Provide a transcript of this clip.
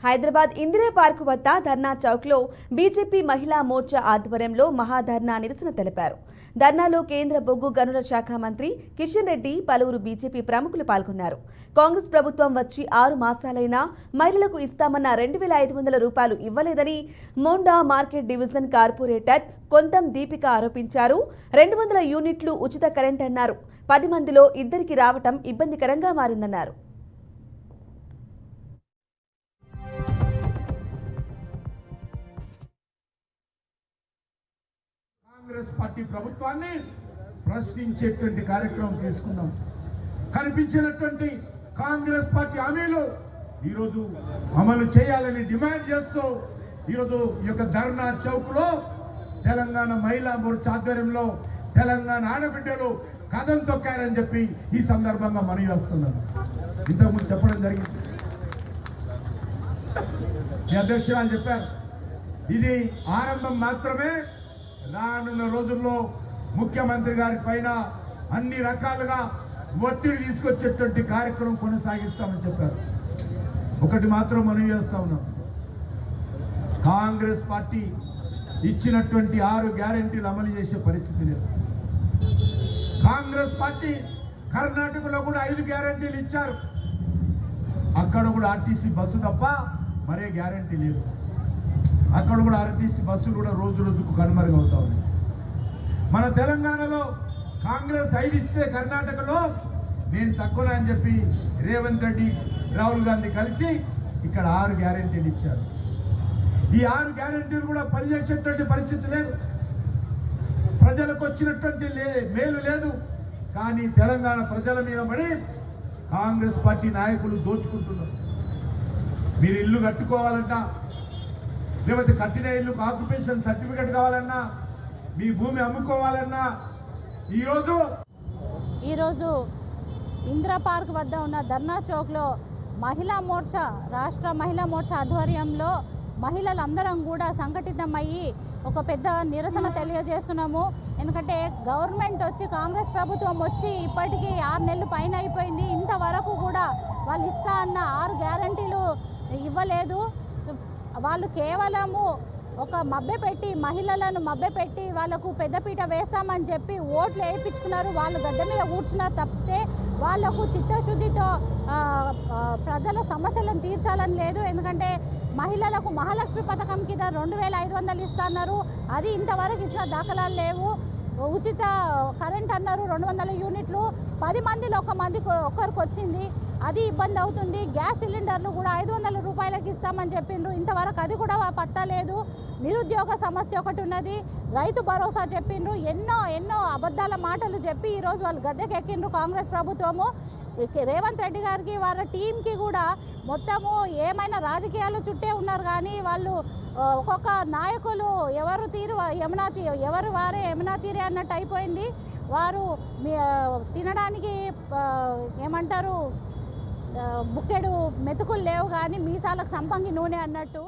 Hyderabad Indira park వద్ద ధర్నా చౌక్లో BJP మహిళా మోర్చా ఆధ్వర్యంలో మహాధర్నా నిరసన తెలిపారు. ధర్నాలో కేంద్ర బొగ్గు గనుల శాఖ మంత్రి కిషన్ రెడ్డి, పలువురు బీజేపీ ప్రముఖులు పాల్గొన్నారు. కాంగ్రెస్ ప్రభుత్వం వచ్చి 6 మాసాలైనా మహిళలకు ఇస్తామన్న 2,500 రూపాయలు ఇవ్వలేదని మోండా మార్కెట్ డివిజన్ కార్పొరేటర్ కొంతం దీపిక ఆరోపించారు. 200 యూనిట్లు ఉచిత కరెంట్ అన్నారు. 10 మందిలో 2కి రావటం ఇబ్బందికరంగా మారిందన్నారు. కాంగ్రెస్ పార్టీ ప్రభుత్వాన్ని ప్రశ్నించేటువంటి కార్యక్రమం తీసుకున్నాం. కనిపించినటువంటి కాంగ్రెస్ పార్టీ హామీలు ఈరోజు అమలు చేయాలని డిమాండ్ చేస్తూ ఈరోజు ఈ యొక్క ధర్నా చౌక్ లో తెలంగాణ మహిళా మోర్చా ఆధ్వర్యంలో తెలంగాణ ఆడబిడ్డలు కథం తొక్కారని చెప్పి ఈ సందర్భంగా మనవి చేస్తున్నాను. ఇంతకుముందు చెప్పడం జరిగింది, ఈ అధ్యక్షురాలు చెప్పారు, ఇది ఆరంభం మాత్రమే. రానున్న రోజుల్లో ముఖ్యమంత్రి గారి పైన అన్ని రకాలుగా ఒత్తిడి తీసుకొచ్చేటువంటి కార్యక్రమం కొనసాగిస్తామని చెప్పారు. ఒకటి మాత్రం మనవి చేస్తా ఉన్నాం, కాంగ్రెస్ పార్టీ ఇచ్చినటువంటి 6 గ్యారెంటీలు అమలు చేసే పరిస్థితి లేదు. కాంగ్రెస్ పార్టీ కర్ణాటకలో కూడా 5 గ్యారెంటీలు ఇచ్చారు. అక్కడ కూడా ఆర్టీసీ బస్సు తప్ప మరే గ్యారెంటీ లేదు. అక్కడ కూడా ఆర్టీసీ బస్సులు కూడా రోజు రోజుకు కనుమరుగవుతా ఉన్నాయి. మన తెలంగాణలో కాంగ్రెస్ 5 ఇస్తే కర్ణాటకలో నేను తక్కువ అని చెప్పి రేవంత్ రెడ్డి, రాహుల్ గాంధీ కలిసి ఇక్కడ 6 గ్యారెంటీలు ఇచ్చారు. ఈ 6 గ్యారెంటీలు కూడా పనిచేసేటువంటి పరిస్థితి లేదు. ప్రజలకు వచ్చినటువంటి మేలు లేదు. కానీ తెలంగాణ ప్రజల మీద పడి కాంగ్రెస్ పార్టీ నాయకులు దోచుకుంటున్నారు. మీరు ఇల్లు కట్టుకోవాలన్నా, లేకపోతే కట్టిన ఇల్లుకు ఆక్యుపేషన్ సర్టిఫికెట్ కావాలన్నా, మీ భూమి అమ్ముకోవాలన్నా ఈరోజు ఇందిరా పార్క్ వద్ద ఉన్న ధర్నా చౌక్లో రాష్ట్ర మహిళా మోర్చా ఆధ్వర్యంలో మహిళలందరం కూడా సంఘటితమయ్యి ఒక పెద్ద నిరసన తెలియజేస్తున్నాము. ఎందుకంటే గవర్నమెంట్ వచ్చి, కాంగ్రెస్ ప్రభుత్వం వచ్చి ఇప్పటికీ 6 నెలలు పైన అయిపోయింది. ఇంతవరకు కూడా వాళ్ళు ఇస్తా అన్న 6 గ్యారెంటీలు ఇవ్వలేదు. వాళ్ళు కేవలము ఒక మభ్యపెట్టి, మహిళలను మభ్యపెట్టి వాళ్ళకు పెద్దపీట వేస్తామని చెప్పి ఓట్లు వేయించుకున్నారు. వాళ్ళు గడ్డ మీద కూర్చున్నారు తప్పితే వాళ్లకు చిత్తశుద్ధితో ప్రజల సమస్యలను తీర్చాలని లేదు. ఎందుకంటే మహిళలకు మహాలక్ష్మి పథకం కింద 2,500 ఇస్తున్నారు. అది ఇంతవరకు ఇచ్చిన దాఖలాలు లేవు. ఉచిత కరెంట్ అన్నారు, 200 యూనిట్లు 10 మందిలో ఒక్కరికి వచ్చింది. అది ఇబ్బంది అవుతుంది. గ్యాస్ సిలిండర్లు కూడా 500 రూపాయలకి ఇస్తామని చెప్పిండ్రు. ఇంతవరకు అది కూడా పత్తా లేదు. నిరుద్యోగ సమస్య ఒకటి ఉన్నది. రైతు భరోసా చెప్పిండ్రు. ఎన్నో అబద్ధాల మాటలు చెప్పి ఈరోజు వాళ్ళు గద్దెకెక్కిండ్రు కాంగ్రెస్ ప్రభుత్వము. రేవంత్ రెడ్డి గారికి, వాళ్ళ టీంకి కూడా మొత్తము ఏమైనా రాజకీయాలు చుట్టే ఉన్నారు. కానీ వాళ్ళు ఒక్కొక్క నాయకులు ఎవరు వారే యమునా తీరే అన్నట్టు అయిపోయింది. వారు తినడానికి ఏమంటారు, బుక్కెడు మెతుకులు లేవు కానీ మీసాలకు సంపంగి నూనె అన్నట్టు.